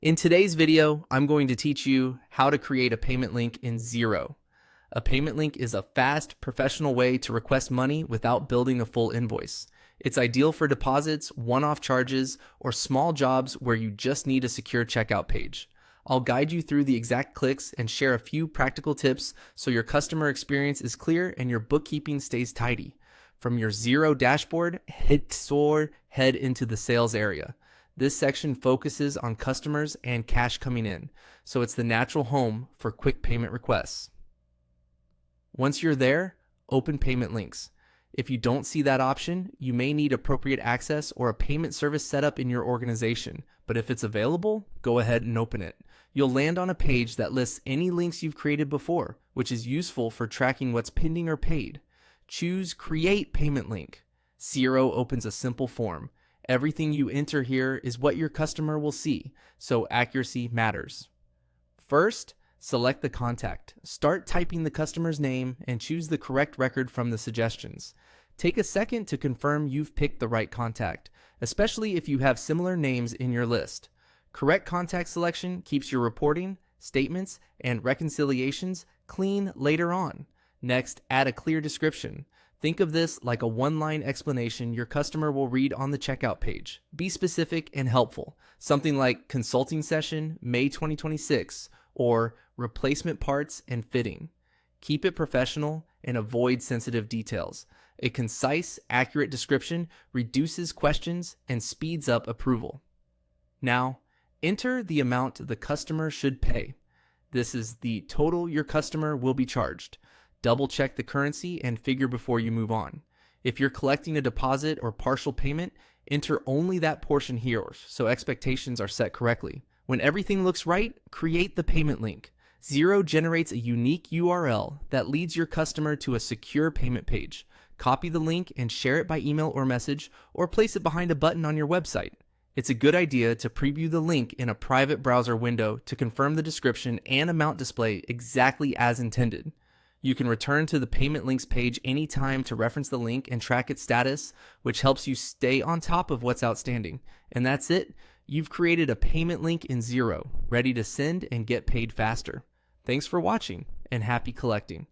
In today's video, I'm going to teach you how to create a payment link in Xero. A payment link is a fast, professional way to request money without building a full invoice. It's ideal for deposits, one-off charges, or small jobs where you just need a secure checkout page. I'll guide you through the exact clicks and share a few practical tips so your customer experience is clear and your bookkeeping stays tidy. From your Xero dashboard, head into the sales area. This section focuses on customers and cash coming in, so it's the natural home for quick payment requests. Once you're there, open payment links. If you don't see that option, you may need appropriate access or a payment service set up in your organization, but if it's available, go ahead and open it. You'll land on a page that lists any links you've created before, which is useful for tracking what's pending or paid. Choose Create Payment Link. Xero opens a simple form. Everything you enter here is what your customer will see, so accuracy matters. First, select the contact. Start typing the customer's name and choose the correct record from the suggestions. Take a second to confirm you've picked the right contact, especially if you have similar names in your list. Correct contact selection keeps your reporting, statements, and reconciliations clean later on. Next, add a clear description. Think of this like a one-line explanation your customer will read on the checkout page. Be specific and helpful. Something like consulting session, May 2026, or replacement parts and fitting. Keep it professional and avoid sensitive details. A concise, accurate description reduces questions and speeds up approval. Now, enter the amount the customer should pay. This is the total your customer will be charged. Double check the currency and figure before you move on. If you're collecting a deposit or partial payment, enter only that portion here so expectations are set correctly. When everything looks right, create the payment link. Xero generates a unique URL that leads your customer to a secure payment page. Copy the link and share it by email or message, or place it behind a button on your website. It's a good idea to preview the link in a private browser window to confirm the description and amount display exactly as intended. You can return to the payment links page anytime to reference the link and track its status, which helps you stay on top of what's outstanding. And that's it. You've created a payment link in Xero, ready to send and get paid faster. Thanks for watching, and happy collecting.